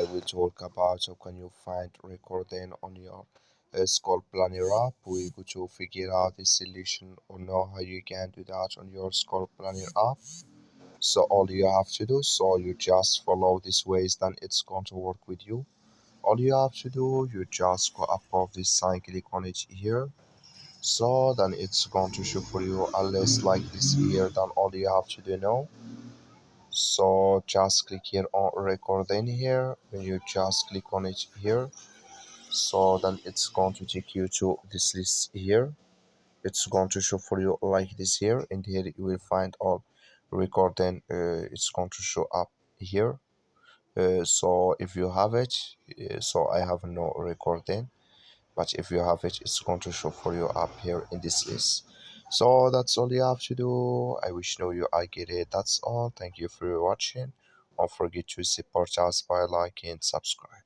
I will talk about how can you find recording on your Skull Planner app. We're going to figure out the solution or know how you can do that on your Skull Planner app. So all you have to do, so you just follow these ways, then it's going to work with you. All you have to do, you just go above this sign, click on it here. So then it's going to show for you a list like this here. Then all you have to do now, so just click here on recording here. When you just click on it here, so then it's going to take you to this list here. It's going to show for you like this here, and here you will find all recording. It's going to show up here. So if you have it, so I have no recording, but if you have it, it's going to show for you up here in this list. So that's all you have to do. I wish know you I get it. That's all. Thank you for watching. Don't forget to support us by liking and subscribe.